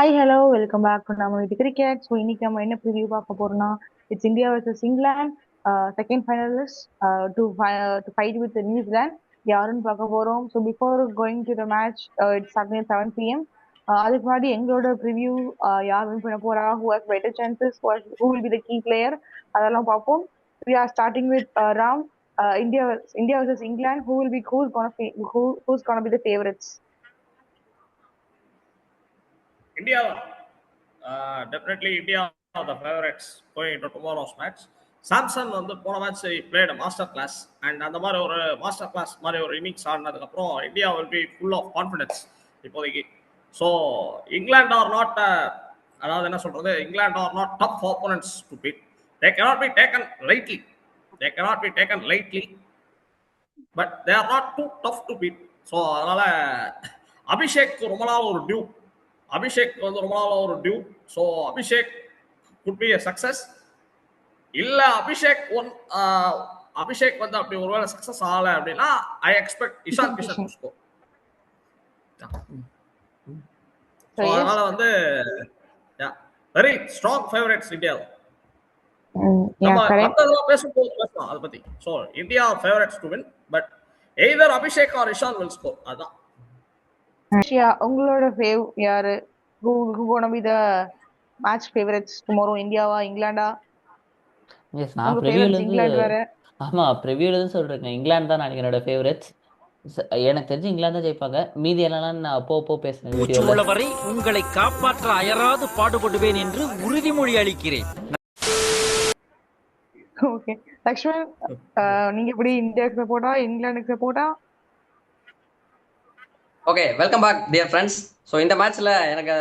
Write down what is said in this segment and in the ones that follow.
Hi hello welcome back to நம்ம இது cricket. So இன்னைக்கு நம்ம என்ன ப்ரிவியூ பார்க்க போறோம்னா it's India versus England second finalist to to fight with New Zealand யாருன்னு பார்க்க போறோம். So before going to the match it's starting 7 p.m. அதுக்கு முன்னாடி எங்களோட ப்ரிவியூ யார் வின் பண்ண போறா, who has better chances, who will be the key player, அதெல்லாம் பார்ப்போம். We are starting with Ram. India versus England. Who's gonna be the favorites? India, definitely India are the favorites going into tomorrow's match. Samson வந்து போன match played master class and அந்த மாதிரி ஒரு master class மாதிரி ஒரு innings ஆடினதுக்கப்புறம் India will be full of confidence இப்போதைக்கு. So England are not, அதாவது என்ன சொல்றது, England are not tough opponents to beat. They cannot be taken lightly, but they are not too tough to beat. So அதனால அபிஷேக் ரொம்ப நாள் ஒரு due, Abhishek வந்து ரொம்ப நாள் ஒரு due. So Abhishek could be a success. இல்ல அபிஷேக் வந்து அப்படி ஒருவேளை சக்சஸ் ஆகல அப்படின்னா I expect Ishan Kishan to score. அதனால வந்து வெரி ஸ்ட்ராங் ஃபேவரட்ஸ் இந்தியா. நம்ம மத்ததெல்லாம் பேசும்போது பேசலாம் அதை பத்தி. So India favourites to win, but either Abhishek or Ishan will score. அதான் உங்களோட ஃபேவ் யாரு? who gonna be the match favorites tomorrow? இந்தியாவா இங்கிலாண்டா? எஸ், நான் ப்ரிவியூல இருந்து சொல்றேன், இங்கிலாந்து தான் நான் என்னோட ஃபேவரட்ஸ். எனக்கு தெரிஞ்சு இங்கிலாந்து தான் ஜெயிப்பாங்க. மீதி எல்லாம் நான் அப்போ பேசுறேன் வீடியோல. வரை உங்களை காப்பாற்ற அயராது பாடுபடுவேன் என்று உறுதிமொழி அளிக்கிறேன். ஓகே லக்ஷ்மன், நீங்க எப்படி இந்தியாவுக்கு சப்போர்ட்டா இங்கிலாந்துக்கு சப்போர்ட்டா? Okay, welcome back dear friends. So இந்த மேட்ச்ல எனக்கு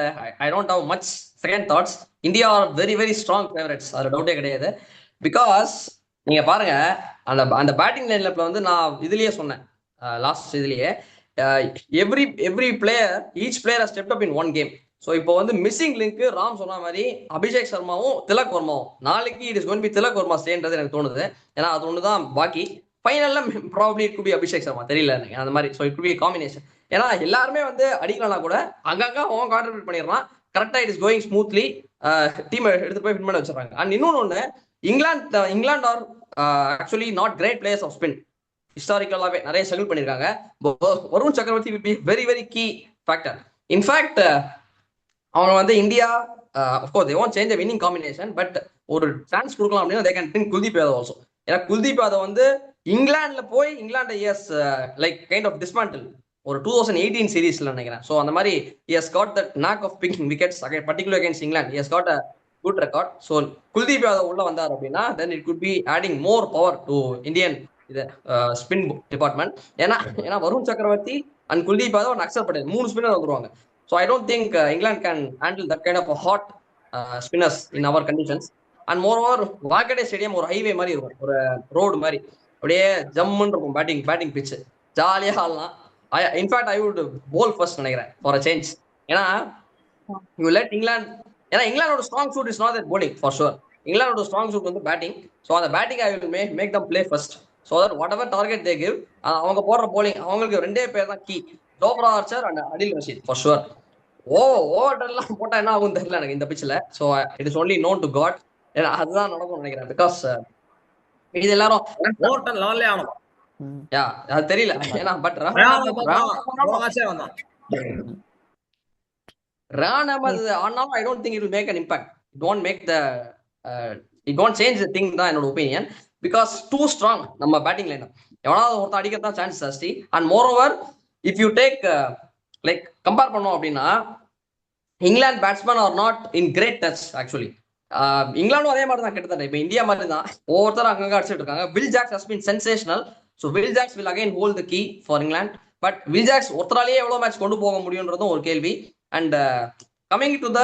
I don't have much second thoughts. India are very very strong favourites, அது டவுட்டே கிடையாது. பிகாஸ் நீங்க பாருங்க, அந்த பேட்டிங் லைன்ல வந்து நான் இதுலயே சொன்னேன், லாஸ்ட் இதுலயே, every player, each player has stepped up in one game. So இப்போ வந்து மிஸ்ஸிங் லிங்க் ராம் சொன்ன மாதிரி அபிஷேக் சர்மாவும் திலக் வர்மாவும். நாளைக்கு it is going be Tilak Varma ஸ்டேன்றது எனக்கு தோணுது. ஏன்னா அது ஒன்று தான் பாக்கி. ஃபைனல்ல probably it could be Abhishek Sharma, தெரியல எனக்கு அந்த மாதிரி. So it could be combination. ஏன்னா எல்லாருமே வந்து அடிக்கலாம் கூட அங்கங்க அவன் கான்ட்ரிபியூட் பண்ணிடுறான். கரெக்டா it is going smoothly. Team எடுத்து போய் வின் பண்ண வச்சிடறாங்க. அண்ட் இன்னொன்று, England are actually not great players of spin. ஹிஸ்டாரிக்கலாகவே நிறைய ஸ்ட்ரகிள் பண்ணியிருக்காங்க. Varun Chakravarthy will be very very key factor. In fact அவங்க வந்து India of course they want change the winning combination, but ஒரு சான்ஸ் கொடுக்கலாம் அப்படின்னா they can bring Kuldeep Yadav also. ஏன்னா குல்தீப் யாதவ் வந்து இங்கிலாந்துல போய் England like kind of dismantle ஒரு 2018 சீரீஸ்ல நினைக்கிறேன். ஸோ அந்த மாதிரி he has got that knack of picking wickets particularly against England. He has got a good record. So Kuldeep Yadav உள்ள வந்தார் அப்படின்னா then it could be adding more power to Indian spin department. ஏன்னா வருண் சக்கரவர்த்தி அண்ட் குல்தீப் யாதவ் அக்செப்ட் பண்ணி 3 spinner வந்துருவாங்க. So I don't think England can handle that kind of hot spinners in our conditions. And moreover Wankhede stadium ஒரு highway மாதிரி இருக்கும், ஒரு road மாதிரி, அப்படியே ஜம்முன்னு இருக்கும். பேட்டிங் பிச்சு ஜாலியாக ஆடலாம். In fact I would bowl first நினைக்கிறேன் ஃபார் அ சேஞ்ச். ஏன்னா யூ லெட் இங்கிலாந்து, ஏன்னா இங்கிலாந்தோட strong suit is not that bowling for sure. இங்கிலாந்தோட ஸ்ட்ராங் சூட் வந்து பேட்டிங். ஸோ அந்த batting I will make them play first. So that whatever target they give, அவங்க போடுற bowling அவங்களுக்கு 2 பேர் தான் key, Jofra Archer and Adil Rashid for sure. ஓவர்லாம் போட்டா என்ன ஆகும் தெரியல எனக்கு இந்த பிச்சில். So it is only known to god. ஏன்னா அதுதான் நடக்கும்னு நினைக்கிறேன். பிகாஸ் இது எல்லாரும் ஆனோம். அது தெரியல. ஏன்னா பட் ரான் அஹமத் ஆனாலும் I don't think it will make an impact. It won't change the thing தான் என்னோட ஒப்பீனியன். பிகாஸ் டூ ஸ்ட்ராங் நம்ம பேட்டிங் லைன். எவனாவது ஒருத்தர் அடிக்கிறதா சான்ஸ் ஜாஸ்தி. And moreover if you take like compare பண்ணோம் அப்படின்னா England batsmen are not in great touch actually. இங்கிலாண்டும் அதே மாதிரி தான் கிட்டத்தட்ட இப்போ இந்தியா மாதிரி தான் ஒவ்வொருத்தரும் அங்கங்க அடிச்சுட்டு இருக்காங்க. Will Jacks has been sensational. So Will Jacks will again hold the key for England. But Will Jacks ஒருத்தராலேயே எவ்வளோ மேட்ச் கொண்டு போக முடியுன்றதும் ஒரு கேள்வி. And coming to the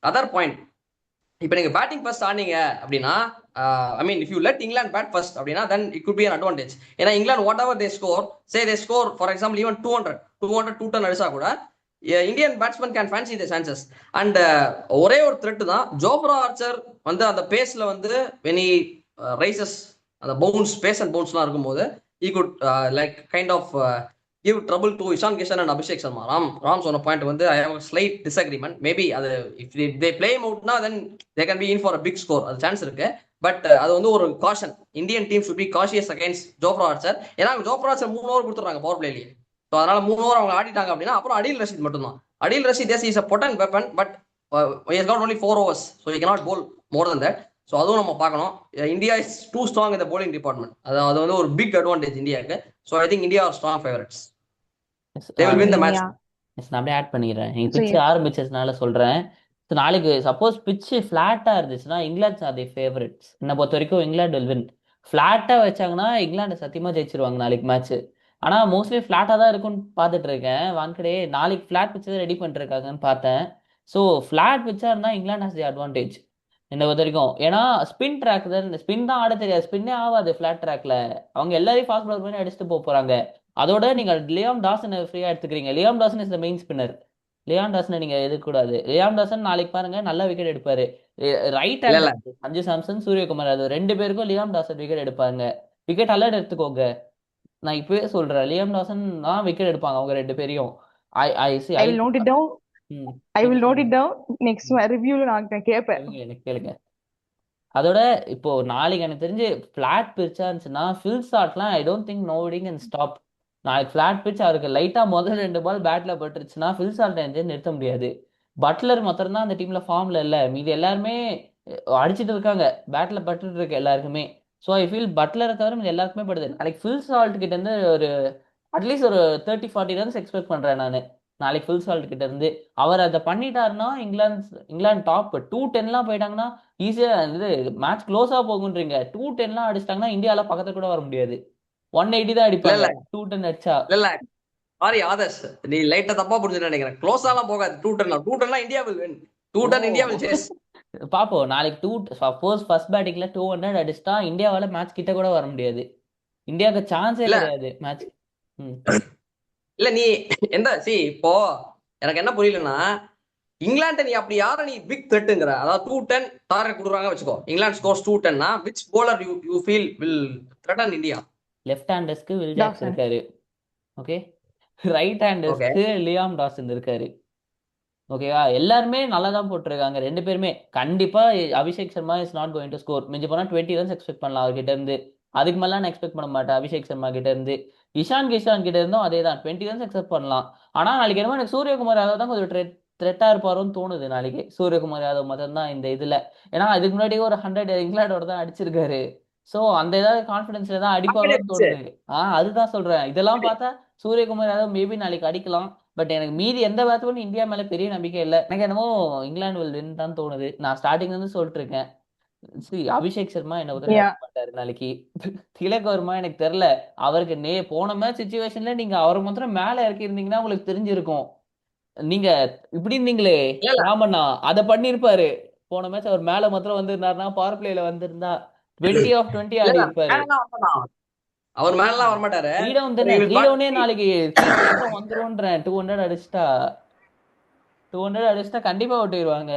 other point, இப்போ நீங்கள் பேட்டிங் ஃபர்ஸ்ட் ஆனீங்க அப்படின்னா, I mean if you let England bat first அப்படின்னா then it could be an advantage. ஏன்னா England whatever they score for example even 210 அடிச்சா கூட Indian batsman can fancy the chances. And ஒரே ஒரு thread தான், Jofra Archer வந்து அந்த பேஸ்ல வந்து when he rises அந்த பவுன்ஸ், பேஸ் அண்ட் பவுன்ஸ்லாம் இருக்கும்போது he could like kind of give trouble to Ishan Kishan and Abhishek Sharma. Ram சொன்ன பாயிண்ட் வந்து I have a slight disagreement. Maybe அது if they play him out, then they can be in for a big score. அது chance இருக்கு. But அது வந்து ஒரு caution. Indian team should be cautious against Jofra Archer. ஏன்னா Jofra Archer 3 over கொடுத்துறாங்க power பிளேலயே. So அதனால 3 over அவங்க ஆடிட்டாங்க அப்படின்னா அப்புறம் அடில் ரஷீத் மட்டும்தான். Adil Rashid yes, he is a potent weapon, but he has got only 4 overs, so he cannot bowl more than that. So அதுவும் நம்ம பார்க்கணும். India is too strong in the bowling department. அது வந்து ஒரு பிக் அட்வான்டேஜ் இந்தியாவுக்கு. So I think India are strong favourites. They will win the match. நான் அப்படியே add பண்ணிடுறேன். நீங்க So, பிச் ஆரம்பிச்சதுனால சொல்றேன். So, நாளைக்கு சப்போஸ் பிச் ஃபிளாட்டா இருந்துச்சுன்னா இங்கிலாந்து ஆர் தி ஃபேவரட்ஸ். என்னை பொறுத்த வரைக்கும் இங்கிலாந்து வில் வின். ஃபிளாட்டா வச்சாங்கன்னா இங்கிலாந்து சத்தியமா ஜெயிச்சிருவாங்க நாளைக்கு மேட்ச். ஆனா மோஸ்ட்லி ஃபிளாட்டா தான் இருக்கும்னு பார்த்துட்டு இருக்கேன். வான்கடே நாளைக்கு ஃபிளாட் பிச்சை ரெடி பண்ணிட்டு இருக்காங்கன்னு பார்த்தேன். ஸோ ஃபிளாட் பிச்சா இருந்தா இங்கிலாந்து ஹாஸ் தி அட்வான்டேஜ் என்னை பொறுத்த வரைக்கும். ஏன்னா ஸ்பின் ட்ராக் தான், ஸ்பின் தான் ஆட தெரியாது, ஸ்பின்னே ஆகாது ஃபிளாட் ட்ராக்ல. அவங்க எல்லாரையும் ஃபாஸ்ட் பாலர் பண்ணி அடிச்சுட்டு போறாங்க. அதோட நீங்க லியாம் டாசனை ஃப்ரீயா எடுத்துக்கிறீங்க. Liam Dawson is the main spinner. Liam டாசனை நீங்க எதிர்க்கூடாது. லியாம் டாசன் நாளைக்கு பாருங்க நல்ல விக்கெட் எடுப்பாரு. ரைட் இல்ல இல்ல ஹேண்ட் சஞ்சு சாம்சன், சூரியகுமார் அது 2 பேருக்கும் லியாம் டாசன் விக்கெட் எடுப்பாங்க. விக்கெட் அலர்ட் எடுத்துக்கோங்க. நான் இப்பவே சொல்றேன், லியாம் டாசன் தான் விக்கெட் எடுப்பாங்க அவங்க 2 பேரையும். I I see I I will note it down. I will note it down. Next reviewல நான் கேட்பேன். எனக்கு கேளுங்க. அதோட இப்போ நாளைக்கு எனக்கு தெரிஞ்சு ஃபிளாட் பிச்சா இருந்துச்சுன்னா ஃபில் ஷாட்லாம் I don't think nobody can stop. நாளைக்கு ஃபிளாட் பிச் அவருக்கு லைட்டா முதல் 2 பால் பேட்ல பட்டுருச்சுன்னா ஃபில் ஷாட் நிறுத்த முடியாது. பட்லர் மாத்திரம் தான் அந்த டீம்ல ஃபார்ம்ல இல்ல, மீதி எல்லாருமே அடிச்சிட்டு இருக்காங்க, பேட்ல பட்டுட்டு இருக்கு எல்லாருக்குமே. ஸோ ஐ ஃபீல் பட்லரை தவிர மீதி எல்லாருக்குமே படுது. நாளைக்கு ஃபில் ஷால்ட் கிட்ட இருந்து ஒரு அட்லீஸ்ட் ஒரு 30-40 ரன்ஸ் எக்ஸ்பெக்ட் பண்றேன் நான் நாளைக்கு ஃபில் ஷால்ட் கிட்ட இருந்து. அவர் அதை பண்ணிட்டாருன்னா இங்கிலாந்து டாப் 210 போயிட்டாங்கன்னா ஈஸியா இது மேட்ச் க்ளோஸா போகுன்றீங்க. 210 அடிச்சிட்டாங்கன்னா இந்தியால பக்கத்துல கூட வர முடியாது. 180 தான் இல்ல அடிப்பாங்க இல்ல 210 அடிச்சா. இல்ல சாரி ஆதர்ஷ், நீ லைட்டா தப்பா புரிஞ்சுன்னு நினைக்கிறேன். க்ளோஸாலாம் போகாது. 210 India will win. 210 India will chase. பாப்போம் நாளைக்கு சப்போஸ் ஃபர்ஸ்ட் பேட்டிங்ல 200 அடிச்சிட்டா இந்தியாவால மேட்ச் கிட்ட கூட வர முடியாது. இந்தியாவுக்கு சான்ஸே இல்ல கிடையாது மேட்ச். இல்ல நீ இப்போ எனக்கு என்ன புரியலன்னா, இங்கிலாந்து நீ அப்படி யார நீ பிக் த்ரெட்டுங்கிற, அதாவது 210 டார்கெட் கொடுக்குறாங்க வச்சுக்கோ, இங்கிலாந்து ஸ்கோர்ஸ் 210னா which bowler you feel will threaten India? Left ஹேண்டர்ஸ்க்கு வில் ஜாக்ஸ் டாசன். இருக்காரு. ஓகே, ரைட் ஓகே ஹேண்டர்ஸ்க்கு லியாம் டாசன் இருக்காரு. ஓகேவா, எல்லாருமே நல்லா தான் போட்டிருக்காங்க 2 பேருமே. கண்டிப்பா Abhishek Sharma is not going to score. மிஞ்சி போனா 20 ரன்ஸ் எக்ஸ்பெக்ட் பண்ணலாம் அவர்கிட்ட இருந்து. அதுக்கு மேல நான் எக்ஸ்பெக்ட் பண்ண மாட்டேன் அபிஷேக் சர்மா கிட்ட இருந்து. இஷான் கிஷான் கிட்ட இருந்தும் அதே தான் 20 ரன்ஸ் எக்ஸ்பெக்ட் பண்ணலாம். ஆனா நாளைக்கு என்னமோ எனக்கு சூரியகுமார் யாதவ் தான் கொஞ்சம் த்ரெட்டா இருப்பாருன்னு தோணுது நாளைக்கு. சூரியகுமார் யாதவ் மட்டும் தான் இந்த இதுல. ஏன்னா அதுக்கு முன்னாடி ஒரு 100 இங்கிலாண்டோட தான் அடிச்சிருக்காரு. சோ அந்த ஏதாவது கான்பிடன்ஸ்ல தான் அடிப்பாரோன்னு தோணுது. அதுதான் சொல்றேன். இதெல்லாம் பார்த்தா சூரியகுமார் யாதவ் மேபி நாளைக்கு அடிக்கலாம். பட் எனக்கு மீதி எந்த பேட்ஸ்மேனும் இந்தியா மேல பெரிய நம்பிக்கை இல்லை. எனக்கு என்னமோ இங்கிலாந்து வில் வின் தான் தோணுது. நான் ஸ்டார்டிங்ல இருந்து சொல்லிட்டு இருக்கேன். அபிஷேக் சர்மா என்ன உதவி Yeah. மாட்டாரு நாளைக்கு. திலக் வர்மா எனக்கு தெரியல. அவருக்கு போன மேட்ச் சிச்சுவேஷன்ல நீங்க அவரை மாத்திரம் மேல இறக்கி இருந்தீங்கன்னா உங்களுக்கு தெரிஞ்சிருக்கும். நீங்க இப்படி இருந்தீங்களே இல்ல இல்ல ராமண்ணா, அதை பண்ணிருப்பாரு. போன மேட்ச் அவர் மேல மாத்திரம் வந்திருந்தாருன்னா பவர் பிளேல வந்திருந்தா 20 of 20 இல்ல ஆடி இல்ல இருப்பாரு. மேலலாம் வரமாட்டான். அவர் மேலலாம் வரமாட்டாரு. த்ரீ டவுன் தானே, He will த்ரீ bat- டவுனே நாளைக்கு வந்துரும்ன்றேன். 200 அடிச்சிட்டா கண்டிப்பா ஓட்டிடுவாங்க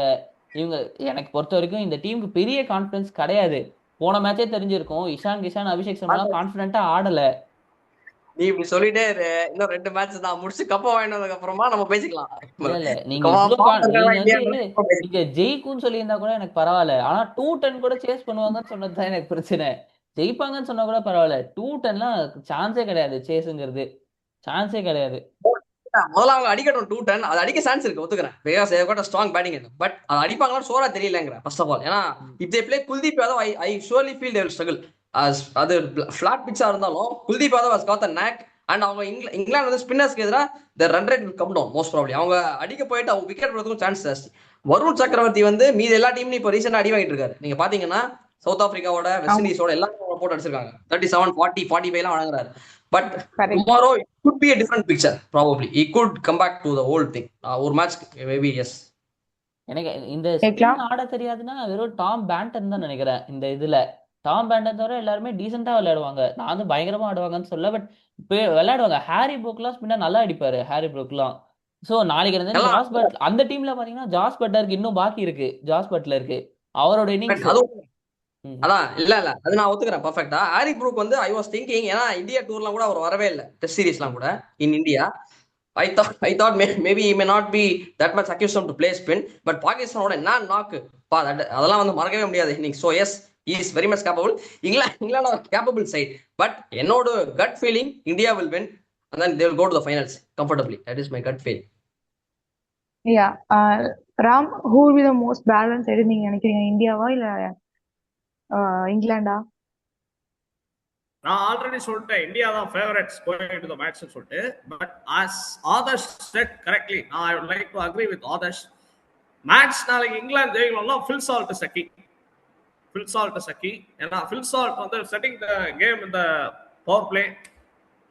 இவங்க. எனக்கு பொறுத்த வரைக்கும் இந்த டீமுக்கு பெரிய கான்பிடன்ஸ் கிடையாது. போன மேட்சே தெரிஞ்சிருக்கும். இஷான் கிஷான் அபிஷேக் சர்மா கான்பிடண்டா ஆடல. நீ இப்படி சொல்லிட்டே இரு. இன்னும் 2 மேட்ச் தான் முடிச்சு கப்ப வாங்கினதுக்கு அப்புறமா நம்ம பேசிக்கலாம். இல்ல நீங்க Come on, இவ்வளவு பாத்துக்கலாம் நீங்க இந்தியா வந்து பேசிக்கலாம். நீங்க ஜெயிக்கும்னு சொல்லியிருந்தா கூட எனக்கு பரவாயில்ல. ஆனா 210 கூட சேஸ் பண்ணுவாங்கன்னு சொன்னதுதான் எனக்கு பிரச்சனை. ஜெயிப்பாங்கன்னு சொன்னா கூட பரவாயில்ல, 210லாம் சான்ஸே கிடையாது. சேஸுங்கிறது சான்ஸே கிடையாது. முதல்ல அவங்க அடிக்கட்டும் 210. அது அடிக்க சான்ஸ் இருக்கு, ஒத்துக்கிறேன். Because they have got a strong batting in them. But அது அடிப்பாங்களான்னு சோரா தெரியலங்கிற ஃபர்ஸ்ட் ஆஃப் ஆல். ஏன்னா if they play Kuldeep Yadav, I surely feel they will struggle. அது ஃபிளாட் பிட்சா இருந்தாலும் Kuldeep Yadav has got the knack. And அவங்க இங்கிலாந்து வந்து ஸ்பின்னர்ஸ்க்கு எதிராக the run rate will come down most probably. அவங்க அடிக்க போயிட்டு அவங்க விக்கெட் போடுறதுக்கும் சான்ஸ் ஜாஸ்தி. வருண் சக்கரவர்த்தி வந்து மீதி எல்லா டீம்லையும் இப்போ ரீசெண்டாக அடி வாங்கிட்டு இருக்காரு. நீங்க பாத்தீங்கன்னா சவுத் ஆப்பிரிக்காவோட, வெஸ்ட் இண்டீஸோட எல்லாரும் போட்டு அடிச்சிருக்காங்க. 37, 40, 45 வழங்குறாரு. But Correct. tomorrow it could be a different picture probably. He could come back to the old thing. ஒரு மேட்ச் maybe yes. எனக்கு இந்த கேட்கலாம். ஸ்பின் ஆட தெரியாதுன்னா வெறும் டாம் பேண்டன் தான் நினைக்கிறேன். இந்த இதுல டாம் பேண்டன் தவிர எல்லாருமே டீசெண்டா விளையாடுவாங்க. நான் வந்து பயங்கரமா ஆடுவாங்கன்னு சொல்ல, பட் விளையாடுவாங்க. ஹாரி ப்ரூக்லாம் ஸ்பின்னர் நல்லா அடிப்பாரு, ஹாரி ப்ரூக்லாம். ஸோ நாளைக்கு வந்து எல்லாம் ஜாஸ் பட் அந்த டீம்ல பாத்தீங்கன்னா ஜாஸ் பட்லருக்கு இன்னும் பாக்கி இருக்கு. ஜாஸ் பட்லருக்கு அவரோட இன்னிங்ஸ் அதுவும் அதான் இல்ல அது நான் ஒத்துக்கிறேன் பர்ஃபெக்டா. ஆரிக் ப்ரூக் வந்து ஐ வாஸ் திங்கிங், ஏன்னா இந்தியா டூர்லாம் கூட அவர் வரவே இல்லை, டெஸ்ட் சீரிஸ்லாம் கூட in India. I thought maybe he may not be that much accustomed to play spin, but பாகிஸ்தானோட என்ன நாக்கு அதெல்லாம் வந்து மறக்கவே முடியாது இன்னைக்கு. So yes, he is very much capable. England capable side, but என்னோட gut feeling India will win and then they will go to the finals comfortably. That is my gut feeling. Yeah. Ram, who will be the most balanced side நீங்க நினைக்கிறீங்க, இந்தியாவா இல்ல இங்கிலாண்டா? நான் already சொல்லிட்டேன் India தான் favourites going to the match சொல்லிட்டு. But as Adarsh said correctly, I would like to agree with Adarsh. Match நாளைக்கு England ஜெயிக்கணும்னா Phil Salt is key. Phil Salt is key. ஏன்னா ஃபில் சால்ட் வந்து செட்டிங் த கேம் இந்த power play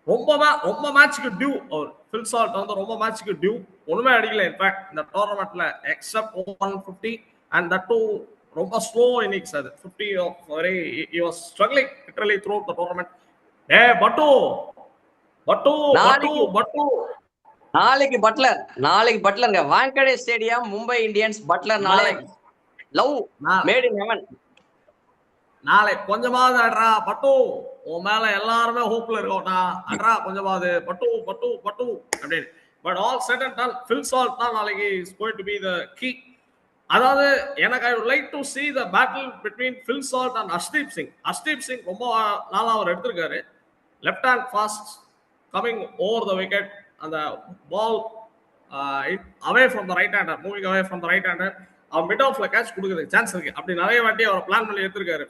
ரொம்ப மேட்ச்க்கு due. அவர் Phil Salt வந்து ரொம்ப மேட்ச்க்கு டியூ. ஒண்ணுமே அடிக்கல இன்ஃபேக்ட் இந்த டோர்னமெண்ட்ல எக்ஸப்ட் 150 and that too ரொம்ப ஸ்லோ இன்னிங்ஸ். அது 50 of very he was struggling literally throughout the tournament. பட்டு நாளைக்கு பட்லருங்க வாங்கடே ஸ்டேடியம், மும்பை இந்தியன்ஸ், பட்லர் நாளைக்கு லவ் மேட் இன் ஹெவன். நாளை கொஞ்சமாவது அட்ரா பட்டு, உன் மேல எல்லாருமே ஹோப்ல இருக்கோம்டா, அட்ரா கொஞ்சமாவது பட்டு அப்படின்னு. But all set and done, Phil Salt தான் நாளைக்கு is going to be the key. அதாவது எனக்கு I would like to see the battle between Phil Salt and Harshdeep Singh. Harshdeep Singh ரொம்ப நாளா அவர் எடுத்திருக்காரு. Left hand fast coming over the wicket, அந்த ball away from the right hander, moving away from the right hander, அவர் mid ஆஃப்ல catch கொடுக்குறதுக்கு chance இருக்கு. அப்படி நிறைய வாட்டி அவர் பிளான் பண்ணி எடுத்திருக்காரு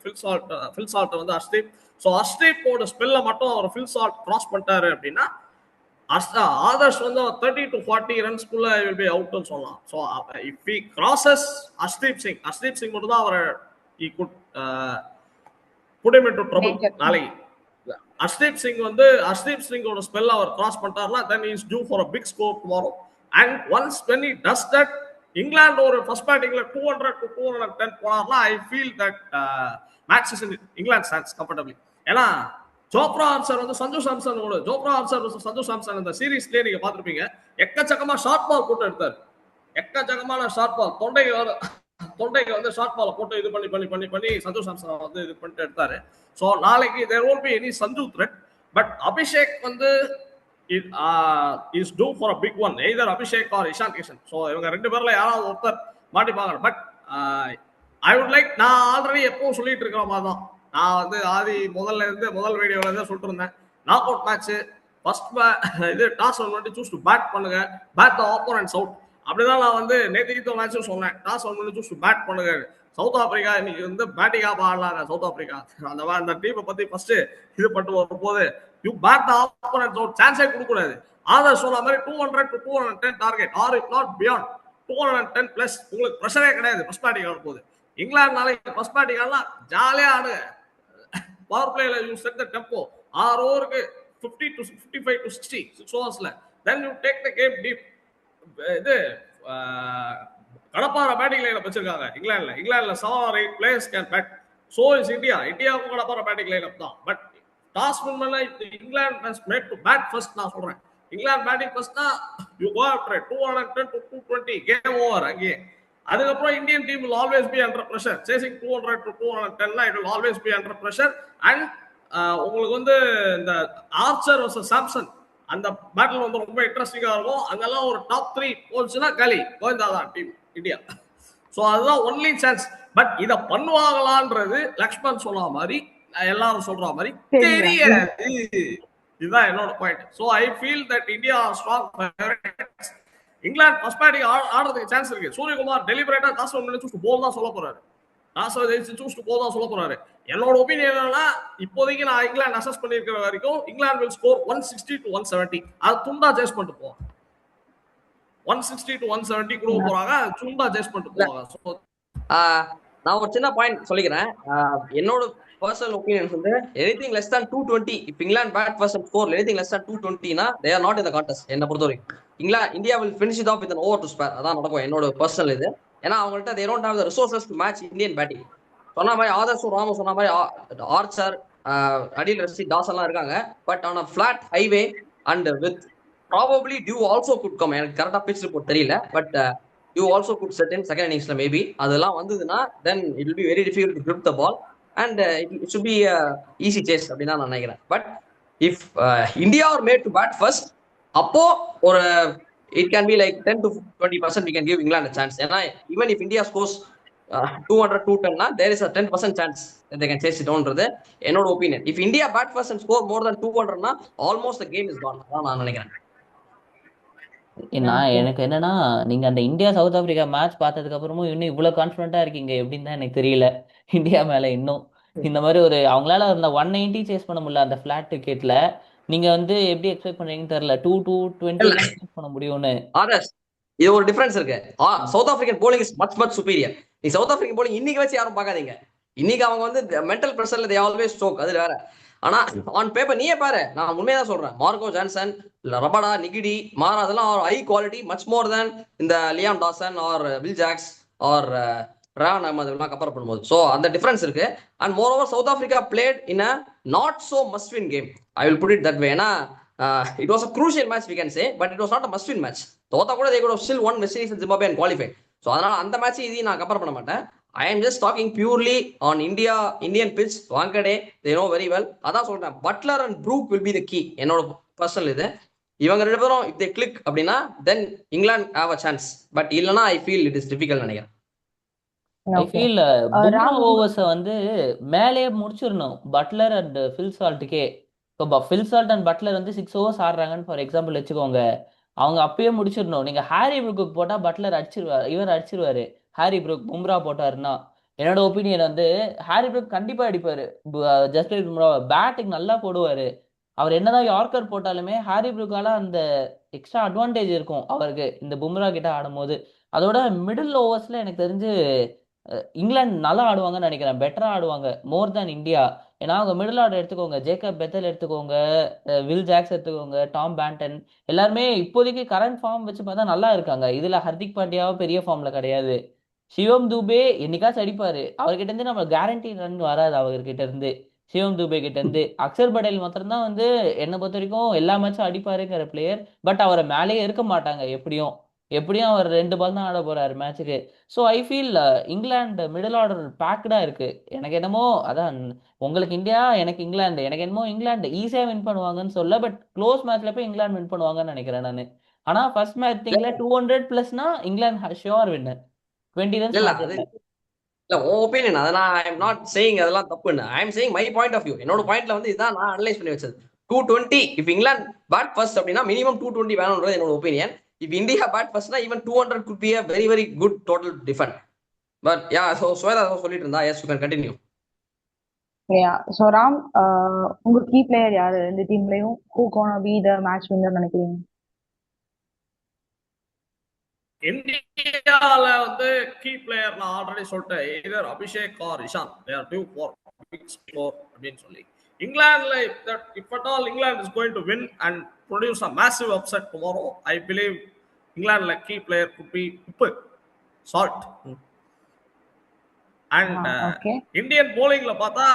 ஃபில் சால்ட் வந்து ஹர்ஷ்தீப். ஸோ ஹர்ஷ்தீப்போட ஸ்பெல்ல மட்டும் அவர் ஃபில் சால்ட் கிராஸ் பண்ணிட்டாரு அப்படின்னா ஆதர்ஷ் வந்து 30 to 40 ரன்ஸ்குள்ள will be out னு சொல்லலாம். So if he crosses Harshdeep Singh மட்டும் தான் அவரை he could put him into trouble நாளைக்கு. ஹர்ஷ்தீப் சிங்கோட ஸ்பெல் அவர் கிராஸ் பண்ணிட்டாருன்னா then he is due for a big score tomorrow. And once when he does that, England ஒரு ஃபர்ஸ்ட் பேட்டிங்ல 200 to 210 போனார்னா I feel that match is in England hands comfortably. ஏன்னா Jofra Archer வந்து Sanju Samson இந்த சீரீஸ்லயே நீங்க பாத்திருப்பீங்க, எக்கச்சக்கமா short ball போட்டு எடுத்தாரு. எக்கச்சக்கமான ஷார்ட் பால் தொண்டைக்கு வந்து ஷார்ட் பால் போட்டு இது பண்ணி சஞ்சு சாம்சன் வந்து இது பண்ணிட்டு எடுத்தாரு. ஸோ நாளைக்கு there won't be any Sanju threat, but Abhishek வந்து is due for a big one, either Abhishek or Ishan Kishan. So இவங்க ரெண்டு பேர்ல யாராவது ஒருத்தர் மாட்டிப்பாங்க. பட் ஐ வுட் லைக், நான் ஆல்ரெடி எப்பவும் சொல்லிட்டு இருக்கிற மாதிரி தான், நான் வந்து முதல் வீடியோல இருந்து சொல்லிட்டு இருந்தேன், நாக் அவுட் மேட்ச் ஃபர்ஸ்ட் இது டாஸ் வந்து சூஸ் டு பேட் பண்ணுங்க, பேட் த ஆப்போனன்ட்ஸ் அவுட். அப்படிதான் நான் வந்து நேற்று மேட்சும் சொன்னேன், டாஸ் வந்து சூஸ் டு பேட் பண்ணுங்க. சவுத் ஆப்பிரிக்கா இன்னைக்கு வந்து பேட்டிங்கா ஆடலாங்க. சவுத் ஆப்பிரிக்கா அந்த டீமை பத்தி ஃபர்ஸ்ட் இது பண்ணிட்டு வரும்போது you bat the opponents out, சான்ஸே கொடுக்க கூடாது. ஆதர் சொன்ன மாதிரி 200 to 210 target, or it not beyond 210 plus. உங்களுக்கு ப்ரெஷரே கிடையாது ஃபர்ஸ்ட் பேட்டிங் ஆடும் போது. இங்கிலாந்து நாளைக்கு ஃபர்ஸ்ட் பேட்டிங் ஆடலாம், ஜாலியா ஆடுங்க. பவர் பிளேல யூ செட் த டெம்போ, 6 ஓவருக்கு 50 to 55 to 60 6 ஓவர்ஸ்ல, then you take the game deep. இது கடப்பார பேட்டிங் லைன் வச்சிருக்காங்க இங்கிலாந்துல 7 or 8 players can bat. So is இந்தியாவுக்கும் கடப்பார பேட்டிங் லைன் தான். பட் டாஸ் வின் பண்ண England has made to bat first. நான் சொல்றேன் இங்கிலாந்து பேட்டிங் ஃபர்ஸ்ட்னா you go after 210 to 220 game over அங்கே. அதுக்கப்புறம் Indian team will always be under pressure, chasing 200 to 210 it will always be under pressure. And உங்களுக்கு வந்து இந்த Archer vs Samson அந்த battle வந்து ரொம்ப இன்ட்ரெஸ்டிங்கா இருக்கும். அங்கெல்லாம் ஒரு டாப் 3 போச்சுன்னா களி கோவிந்தாதான் டீம் இந்தியா. ஸோ அதுதான் ஒன்லி சான்ஸ். பட் இதை பண்ணுவாங்களான்றது லக்ஷ்மண் சொல்ற மாதிரி, எல்லாரும் சொல்ற மாதிரி தெரியாது. இதுதான் என்னோட point. So I feel that India strong favourites. England first batting ஆடுறதுக்கு சான்ஸ் இருக்கு. சூரியகுமார் டெலிபரேட்டா டாஸ் சூஸ் டு போல் தான் சொல்ல போறாரு. சூஸ் டு போல் தான் சொல்ல போறாரு. என்னோட ஒப்பீனியன் என்னன்னா, இப்போதைக்கு நான் இங்கிலாந்து அசஸ் பண்ணிருக்கிற வரைக்கும் இங்கிலாந்து வில் ஸ்கோர் 160 to 170. அது துண்டா சேஸ் பண்ணிட்டு போவாங்க. 160 to 170 கூட போறாங்க, துண்டா சேஸ் பண்ணிட்டு போவாங்க. நான் ஒரு சின்ன பாயிண்ட் சொல்லிக்கிறேன். என்னோட பர்சனல் ஒப்பீனியன்ஸ் வந்து anything less than 220, if England bat first and score anything less than 220 னா they are not in the contest. என்ன பொறுத்தவரைக்கும் India will finish it off with an over to spare. அதான் நடக்கும் என்னோட personal இது. ஏன்னா அவங்கள்ட்ட they don't have the resources to match Indian batting. சொன்ன மாதிரி ஆதர்ஷும் ராமும் சொன்ன மாதிரி ஆர்ச்சர், அடில் ரசி, டாஸ் எல்லாம் இருக்காங்க. But on a flat highway and with probably dew also could come. எனக்கு கரெக்டா பிச் ரிப்போர்ட் தெரியல, but dew also could set in second inningsல மேபி. அதெல்லாம் வந்ததுன்னா then it will be very difficult to grip the ball. and it should be easy chase அப்படின்னு நான் நினைக்கிறேன். But if India are made to bat first, அப்போ ஒரு it can be like 10 to 20% we can give England a chance. ஏன்னா even if India scores 200 210 na, there is a 10% chance that they can chase it onன்றது என்னோட opinion. if India bat first and score more than 200 na, almost the game is gone. அதான் நான் நினைக்கிறேன். எனக்கு என்னன்னா, நீங்க அந்த India south Africa match பார்த்ததுக்கு அப்புறமும் இன்னும் இவ்வளவு கான்பிடண்டா இருக்கீங்க எப்படின்னு தான் எனக்கு தெரியல. இந்தியா மேல இன்னும் இந்த மாதிரி ஒரு அவங்களால அந்த 190 சேஸ் பண்ண முடியல அந்த பிளாட் டிக்கெட்ல. நீங்க வந்து எப்படி எக்ஸ்பெக்ட் பண்றீங்கன்னு தெரியல. 220 சேஸ் பண்ண முடியும்னு. இது ஒரு டிஃபரன்ஸ் இருக்கு. South African polling is much much superior. நீ சவுத் ஆப்பிரிக்கன் போலிங் இன்னைக்கு வச்சு யாரும் பார்க்காதீங்க. இன்னைக்கு அவங்க வந்து மென்டல் பிரஷர்ல தே ஆல்வேஸ் ஸ்ட்ரோக், அது வேற. ஆனா ஆன் பேப்பர் நீயே பாரு, நான் உண்மையா சொல்றேன், மார்கோ ஜான்சன், ரபடா, நிகிடி, மாரா, அதெல்லாம் high quality, much more than இந்த Liam Dawson or Will Jacks or Rehan Ahmed எல்லாம் கம்பேர் பண்ணும்போது. ஸோ அந்த டிஃபரன்ஸ் இருக்கு. And moreover South Africa played in a not so must win game. I will put it that way. ஏன்னா it was a crucial match we can say, but it was not a must win match. தோத்தா கூட they could have still won West Indies and Zimbabwe and qualified. So அதனால அந்த match இதையும் நான் compare பண்ண மாட்டேன். I am just talking purely on Indian pitch. Wankhede, they know very well. அதான் சொல்றேன், Buttler and Brook will be the key. என்னோட personal இது. இவங்க ரெண்டு பேரும் if they click அப்படின்னா then England have a chance. But இல்லனா I feel it is difficult நினைக்கிறேன். I feel பும்ரா ஓவர்ஸை வந்து மேலே முடிச்சிடணும் பட்லர் அண்ட் ஃபில் சால்ட்டுக்கே. இப்போ ஃபில் சால்ட் அண்ட் பட்லர் வந்து 6 ஓவர்ஸ் ஆடுறாங்கன்னு ஃபார் எக்ஸாம்பிள் வச்சுக்கோங்க. அவங்க அப்பயே முடிச்சிடணும். நீங்க ஹாரி ப்ரூக்கு போட்டா பட்லர் அடிச்சிருவாரு. ஹாரி ப்ரூக் பும்ரா போட்டாருன்னா என்னோட ஒப்பீனியன் வந்து ஹாரி ப்ரூக் கண்டிப்பா அடிப்பாரு. ஜஸ்பிரீத் பும்ரா பேட்டிங் நல்லா போடுவாரு. அவர் என்னதான் யார்கர் போட்டாலுமே ஹாரி ப்ரூக்கால அந்த எக்ஸ்ட்ரா அட்வான்டேஜ் இருக்கும் அவருக்கு இந்த பும்ரா கிட்ட ஆடும்போது. அதோட மிடில் ஓவர்ஸ்ல எனக்கு தெரிஞ்சு இங்கிலாந்து நல்லா ஆடுவாங்கன்னு நினைக்கிறேன். பெட்டரா ஆடுவாங்க மோர் தேன் இந்தியா. ஏன்னா அவங்க மிடில் ஆர்டர் எடுத்துக்கோங்க, ஜேக்கப் பெத்தல் எடுத்துக்கோங்க, வில் ஜாக்ஸ் எடுத்துக்கோங்க, டாம் பேண்டன், எல்லாருமே இப்போதைக்கு கரண்ட் ஃபார்ம் வச்சு பார்த்தா நல்லா இருக்காங்க. இதுல ஹர்திக் பாண்டியாவும் பெரிய ஃபார்ம்ல கிடையாது. சிவம் தூபே என்னைக்காச்சும் அடிப்பாரு. அவர்கிட்ட இருந்து நம்ம கேரண்டி ரன் வராது. அவர்கிட்ட இருந்து சிவம் தூபே கிட்ட இருந்து அக்சர் படேல் மாத்திரம்தான் வந்து என்னை பொறுத்த வரைக்கும் எல்லா மேட்சும் அடிப்பாருங்கிற பிளேயர். பட் அவரை மேலேயே இருக்க மாட்டாங்க. எப்படியும் அவர் 2 பால் தான் ஆட போறாரு மேட்சுக்கு. So I feel England middle order பேக்டா இருக்கு. எனக்கு என்னமோ அதான் உங்களுக்கு இந்தியா, எனக்கு இங்கிலாந்து. எனக்கு என்னமோ இங்கிலாந்து ஈஸியா வின் பண்ணுவாங்கன்னு சொல்ல, பட் க்ளோஸ் மேட்ச்ல போய் இங்கிலாந்து வின் பண்ணுவாங்கன்னு நினைக்கிறேன் நான். ஆனா ஃபர்ஸ்ட் மேட்ச் திங்ல 200+னா இங்கிலாந்து ஷுவர் வின்னர். 20 ரன்ஸ் இல்ல உன் ஒப்பீனியன். அதெல்லாம் ஐ எம் நாட் சேயிங் அதெல்லாம் தப்புன்னு. I am saying my point of view. என்னோட பாயிண்ட்ல வந்து இதான் நான் அனலைஸ் பண்ணி வச்சது. 220 இஃப் இங்கிலாந்து பேட் ஃபர்ஸ்ட் அப்படின்னா மினிமம் 220 வேணும்ன்றது என்னோட opinion. If India bat first na, even 200 could be a very very good total defend. But yeah, so Sweta சொல்லிட்டு இருந்தா, yes you can continue. Yeah, so Ram, உங்க key player யாரு இந்த டீம்லயும்? Who gonna be the match winner நினைக்கிறீங்க? இந்தியால வந்து key player நான் already சொல்லிட்டேன், either Abhishek or Ishan, they are due for big score அப்படின்னு சொல்லி. இங்கிலாந்துல if at all England is going to win and produce a massive upset tomorrow, I believe England like key player could be Salt. And Indian bowling la பார்த்தா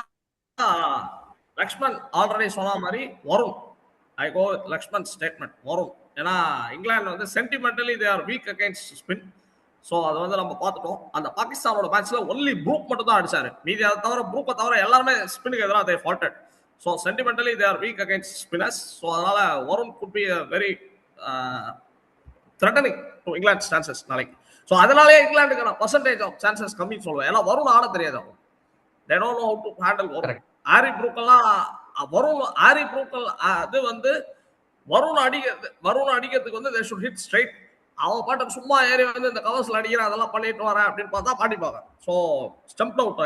Lakshman already சொன்ன மாதிரி வரும். I go with Lakshman's statement வரும். ஏன்னா இங்கிலாந்து வந்து sentimentally they are weak against spin. So அதை வந்து நம்ம பார்த்துட்டோம். அந்த பாகிஸ்தானோட மேட்ச்ல ஒன்லி ப்ரூக் மட்டும் தான் அடிச்சாரு. மீதி அதை தவிர ப்ரூக்கை தவிர எல்லாருமே ஸ்பின்னுக்கு எதிராக they faulted. So sentimentally they are weak against spinners. So அதனால Varun could be a very threatening to England's chances நாளைக்கு. ஸோ அதனாலே இங்கிலாந்துக்கு நான் பர்சன்டேஜ் ஆஃப் சான்சஸ் கம்மின்னு சொல்லுவேன். ஏன்னா வருண் ஆட தெரியாது. they don't know how to handle Varun. ஆரி ப்ரூக்கெல்லாம் வருண் ஆரி ப்ரூக்கல் அது வந்து வருண் அடிக்கிறதுக்கு வந்து they should hit straight. அவன் பாட்டு சும்மா ஏறி வந்து இந்த கவர்ஸ்ல அடிக்கிறேன் அதெல்லாம் பண்ணிட்டு வரேன் அப்படின்னு பார்த்தா பாட்டிப்பாங்க. ஸோ ஸ்டம்ப் அவுட்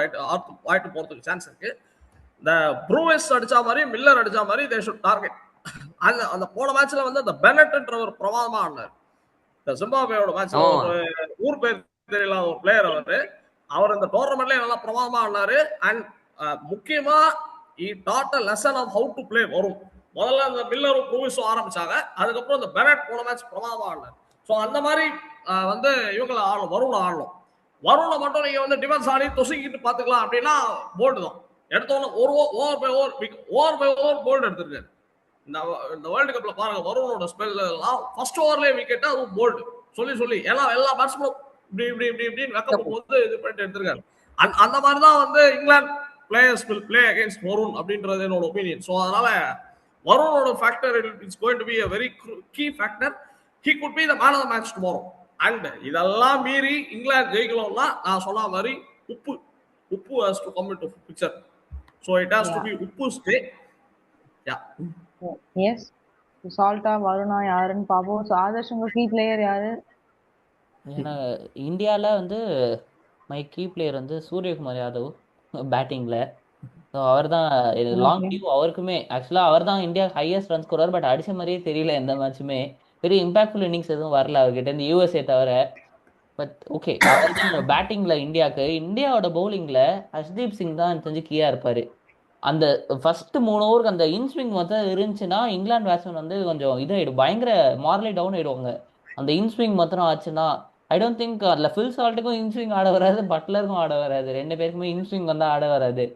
ஆயிட்டு போறதுக்கு சான்ஸ் இருக்கு. இந்த ப்ரூவஸ் அடிச்சா மாதிரி மில்லர் அடிச்சா மாதிரி they should target. அந்த போன மேட்ச்ல வந்து அந்த பெனட்ன்ற ஒரு பிரமாதமா ஆடினார். இந்த ஜிம்பாப்வேயோட மேட்ச்ல ஒரு ஊர் பேர் தெரியல ஒரு பிளேயர் அவர் இந்த டோர்னமெண்ட்லயே நல்லா பிரமாதமா ஆடினாரு. அண்ட் முக்கியமா he taught a lesson of how to play வரும். முதல்ல அந்த மில்லரும் ப்ரூவஸும் ஆரம்பிச்சாங்க. அதுக்கப்புறம் இந்த பெனட் போன மேட்ச் பிரமாதமா ஆடினார். ஸோ அந்த மாதிரி வந்து இவங்களை ஆடணும், வருண ஆடணும். வருணை மட்டும் நீங்க வந்து டிஃபென்ஸ் ஆடி தொசுக்கிட்டு பாத்துக்கலாம் அப்படின்னா போல்டு தான். எடுத்தோன்னு ஒரு ஓவர் பை ஓவர் போல்டு எடுத்திருக்காரு. இந்த வேர்ல்டு கப்ல பாருங்க வருணோட ஸ்பெல் எல்லாம் ஃபர்ஸ்ட் ஓவர்லயே விக்கெட், அதுவும் போல்டு சொல்லி ஏன்னா எல்லா பேட்ஸ்மேனும் இப்படி வெக்கப்படும் போது இது பண்ணிட்டு எடுத்திருக்காரு. அந்த மாதிரிதான் வந்து England players will play against Varun அப்படின்றது என்னோட ஒப்பீனியன். ஸோ அதனால வருணோட factor it's going to be a very key factor. He could be the man of the match tomorrow. And இதெல்லாம் மீறி இங்கிலாந்து ஜெயிக்கணும்னா நான் சொன்ன மாதிரி உப்பு has to come into picture. So it has to be உப்பு stay. Yeah. S. சால்ட்டா Varuna யாருன்னு பார்ப்போம். So Adarsh உங்க கீ பிளேயர் யாரு? ஏன்னா இந்தியாவில் வந்து மை கீ பிளேயர் வந்து சூரியகுமார் யாதவ் பேட்டிங்கில். ஸோ அவர் தான் லாங் டியூ. அவருக்குமே ஆக்சுவலாக அவர் தான் India highest run scorer. But அடித்த மாதிரியே தெரியல எந்த மேட்சுமே. பெரிய இம்பாக்ட்ஃபுல் இன்னிங்ஸ் எதுவும் வரல அவர்கிட்ட இருந்து யூஎஸ்ஏ தவிர. பட் ஓகே, அவர் தான் பேட்டிங்கில் இந்தியாவோட பவுலிங்கில் ஹர்ஷ்தீப் சிங் தான் எனக்கு தெரிஞ்சு கீயாக இருப்பார். அந்த ஃபர்ஸ்ட் 3 ஓவருக்கு அந்த இன்ஸ்விங் மொத்தம் இருந்துச்சுன்னா இங்கிலாந்து பேட்ஸ்மேன் வந்து கொஞ்சம் இதாகிடும், பயங்கர மாரலி டவுன் ஆயிடுவாங்க. அந்த இன்ஸ்விங் மாத்திரம் ஆச்சுன்னா ஐ டோன்ட் திங்க் அதில் ஃபில் சால்ட்டுக்கும் இன்ஸ்விங் ஆட வராது, பட்லருக்கும் ஆட வராது, 2 பேருக்குமே இன்ஸ்விங் வந்து ஆட வராது.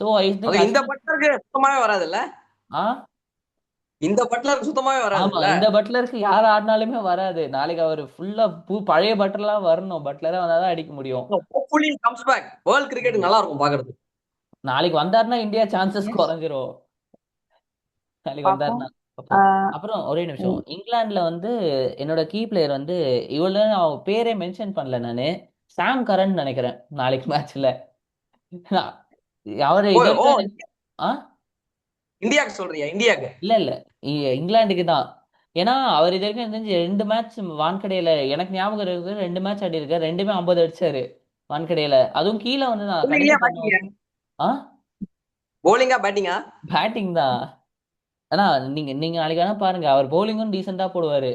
ஸோ ஐ திங்க் இந்த பட்லருக்கு சுத்தமாவே வராதுல்ல. இந்த பட்லருக்கு சுத்தமாவே வராது. ஆமா, இந்த பட்லருக்கு யார் ஆடினாலுமே வராது. நாளைக்கு அவர் ஃபுல்லா பழைய பட்லர்லாம் வரணும். பட்லரா வந்தாதான் அடிக்க முடியும். Hopefully comes back. World cricket நல்லா இருக்கும் பாக்குறது. நாளைக்கு வந்தாருன்னா இந்தியா சான்சஸ் குறைஞ்சிரும். நாளைக்கு வந்தாருன்னா. அப்புறம் ஒரே நிமிஷம், இங்கிலாந்துல வந்து என்னோட கீ பிளேயர் வந்து இவ்வளவு அவன் பேரே மென்ஷன் பண்ணல நானு. சாம் கரன் நினைக்கிறேன் நாளைக்கு மேட்ச்ல. அவரு இந்தியாக்கு சொல்றியா? இந்தியாக்கு இல்ல இங்கிலாந்துக்கு தான். ஏன்னா அவர் இது வரைக்கும் தெரிஞ்சு 2 மேட்ச் வான்கடையில எனக்கு ஞாபகம் இருக்கு, 2 மேட்ச் ஆடி இருக்காரு, 2மே 50 அடிச்சாரு வான்கடையில. அதுவும் கீழே வந்து நான் போலிங்கா பேட்டிங்கா? பேட்டிங் தான். ஆனா நீங்க நாளைக்கு வேணா பாருங்க, அவர் பவுலிங்கும் டீசெண்டா போடுவாரு.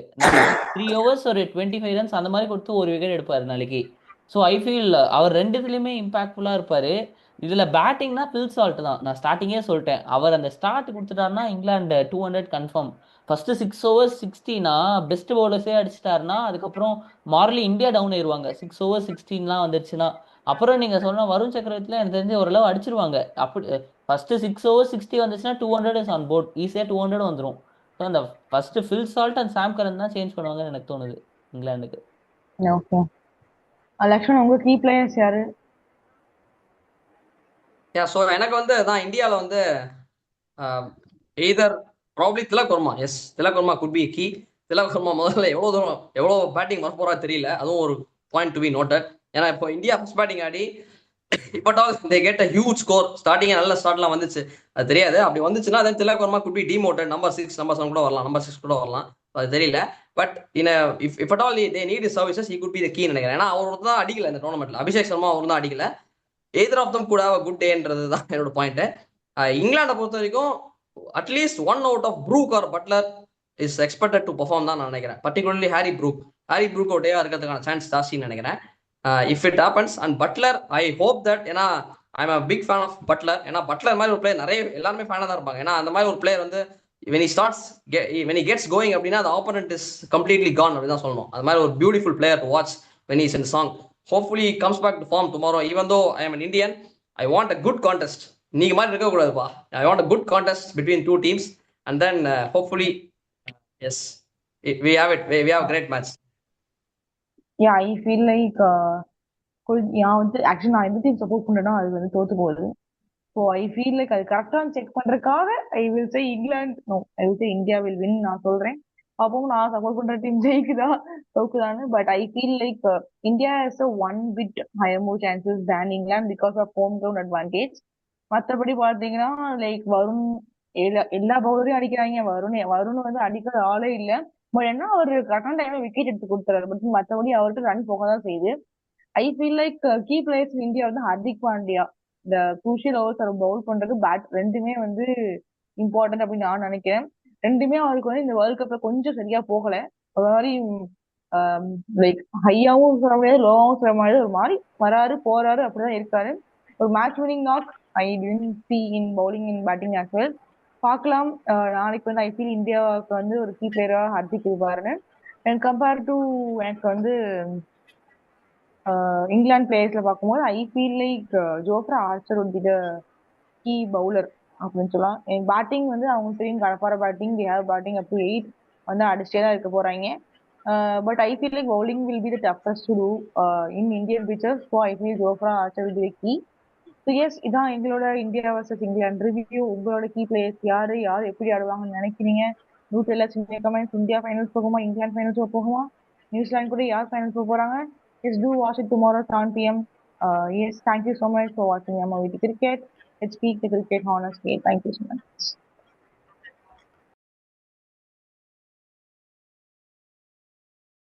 3 overs ஒரு 25 runs அந்த மாதிரி கொடுத்து 1 விக்கெட் எடுப்பாரு நாளைக்கு. ஸோ ஐ ஃபீல் அவர் 2துலயுமே இம்பாக்ட்ஃபுல்லா இருப்பாரு. இதுல பேட்டிங்னா பில் சால்ட் தான். நான் ஸ்டார்டிங்கே சொல்லிட்டேன், அவர் அந்த ஸ்டார்ட் கொடுத்துட்டாருன்னா இங்கிலாந்து 200 கன்ஃபார்ம். ஃபர்ஸ்ட் 6 overs 60னா பெஸ்ட் பவுலர்ஸே அடிச்சிட்டாருன்னா அதுக்கப்புறம் மார்லி இந்தியா டவுன் ஆயிருவாங்க. 6 overs 16லாம் வந்துருச்சுன்னா அப்புறம் நீங்க சொன்ன வருண் சக்கரவர்த்தில எனக்கு தெரிஞ்சு ஓரளவு அடிச்சிருவாங்க. அப்படி ஃபர்ஸ்ட் 6 overs 60 வந்துச்சுன்னா 200 இஸ் ஆன் போர்ட், ஈஸியா 200 வந்துடும். ஸோ அந்த ஃபர்ஸ்ட் ஃபில் சால்ட் அண்ட் சாம் கரன் தான் சேஞ்ச் பண்ணுவாங்கன்னு எனக்கு தோணுது இங்கிலாந்துக்கு. ஓகே, லக்ஷ்மண் உங்க கீ பிளேயர்ஸ் யாரு? ஸோ எனக்கு வந்து தான் இந்தியாவில் வந்து either probably Tilak Varma. Yes, Tilak Varma could be key. Tilak Varma முதல்ல எவ்வளோ பேட்டிங் வர போறா தெரியல, அதுவும் ஒரு பாயிண்ட் டு பி நோட்டட். ஏன்னா இப்போ இந்தியா ஃபர்ஸ்ட் பேட்டிங் ஆடி இப்போ they get a huge score. Starting நல்ல ஸ்டார்ட்லாம் வந்துச்சு, அது தெரியாது. அப்படி வந்துச்சுன்னா then Tilak Varma could be demoted. Number 6 number 7 கூட வரலாம், நம்பர் 6 கூட வரலாம், அது தெரியல. But if at all they need services he could be the key நினைக்கிறேன். ஏன்னா அவர் தான் அடிக்கல இந்த டோர்னமெண்ட்ல, அபிஷேக் சர்மா அவர் தான் அடிக்கல. எய்தர் ஆஃப் தம் கூட குட் டேன்றது தான் என்னோட பாயிண்ட். இங்கிலாண்டை பொறுத்த வரைக்கும் at least 1 out of Brook or Buttler is expected to perform தான் நான் நினைக்கிறேன். பர்டிகுலர்லி ஹாரி ப்ரூக் டேவா இருக்கிறதுக்கான சான்ஸ் ஜாஸ்தின்னு நினைக்கிறேன். If it happens and Buttler I hope that. ஏன்னா I am a big fan of Buttler. ஏன்னா பட்லர் மாதிரி ஒரு பிளேயர் நிறைய எல்லாருமே ஃபேனாக தான் இருப்பாங்க. ஏன்னா அந்த மாதிரி ஒரு பிளேயர் வந்து when he gets going அப்படின்னா the opponent is completely gone அப்படி தான் சொல்லணும். அது மாதிரி ஒரு beautiful player to watch when he is in song. Hopefully he comes back to form tomorrow. Even though I am an Indian, I want a good contest. நீங்க மாதிரி இருக்க கூடாதுப்பா. I want a good contest between 2 teams and then hopefully yes we have a great match. Yeah, I feel like நான் வந்து actually நான் எந்த team support பண்ணேன்னா அது வந்து தோத்து போகுது. ஸோ ஐ ஃபீல் லைக் அது கரெக்டாக செக் பண்றதுக்காக I will say England, no I will say India will win நான் சொல்றேன். அப்போ நான் சப்போர்ட் பண்ற டீம் ஜெயிக்குதா தோக்குதான்னு. But I feel like India has a 1 bit higher more chances than England because of home ground advantage. மற்றபடி பார்த்தீங்கன்னா like Varun எல்லா பவுலரையும் அடிக்கிறாங்க. வருண் வந்து அடிக்கிற ஆளே இல்லை. பட் என்ன ஒரு கரெக்டான டைம்ல விக்கெட் எடுத்து கொடுத்துறாரு. பட் மற்றபடி அவருக்கு ரன் போக தான் செய்யுது. I feel like key players India வந்து ஹர்திக் பாண்டியா இந்த குரூஷியல் ஓவர்ஸ் அவர் பவுல் பண்றது பேட் 2மே வந்து இம்பார்ட்டன்ட் அப்படின்னு நான் நினைக்கிறேன். 2மே அவருக்கு வந்து இந்த வேர்ல்ட் கப்ல கொஞ்சம் சரியா போகல. ஒரு மாதிரி லைக் ஹையாவும் சொல்ல முடியாது, லோவாவும் சொல்ல முடியாது, ஒரு மாதிரி வராரு போறாரு அப்படிதான் இருக்காரு. ஒரு match winning knock I didn't see in bowling and batting as well. பார்க்கலாம் நாளைக்கு வந்து ஐ ஃபீல் இந்தியாவுக்கு வந்து ஒரு கீ பிளேயரா ஹர்திக் இருப்பாருன்னு. அண்ட் கம்பேர் டு எனக்கு வந்து இங்கிலாந்து பிளேயர்ஸ்ல பார்க்கும்போது I feel like Jofra Archer would be the key bowler அப்படின்னு சொல்லலாம். பேட்டிங் வந்து அவங்க தெரியும், கடப்பார batting, they have batting up to 8 வந்து அடிச்சுட்டே தான் இருக்க போறாங்க. But I feel like bowling will be the toughest to do in Indian pitches. So I feel Jofra Archer will be the key. So yes, இதான் எங்களோட India versus England review. உங்களோட key players யாரு, யார் எப்படி ஆடுவாங்கன்னு நினைக்கிறீங்க? நியூட்ரலா சின்ன comments. India finals போகுமா, England finals போகுமா, நியூசிலாந்து கூட யார் ஃபைனல்ஸ் போறாங்க? Yes, do watch it tomorrow 7 p.m. Yes, thank you so much for watching MOVT Cricket. Let's speak the cricket honestly. Thank you so much.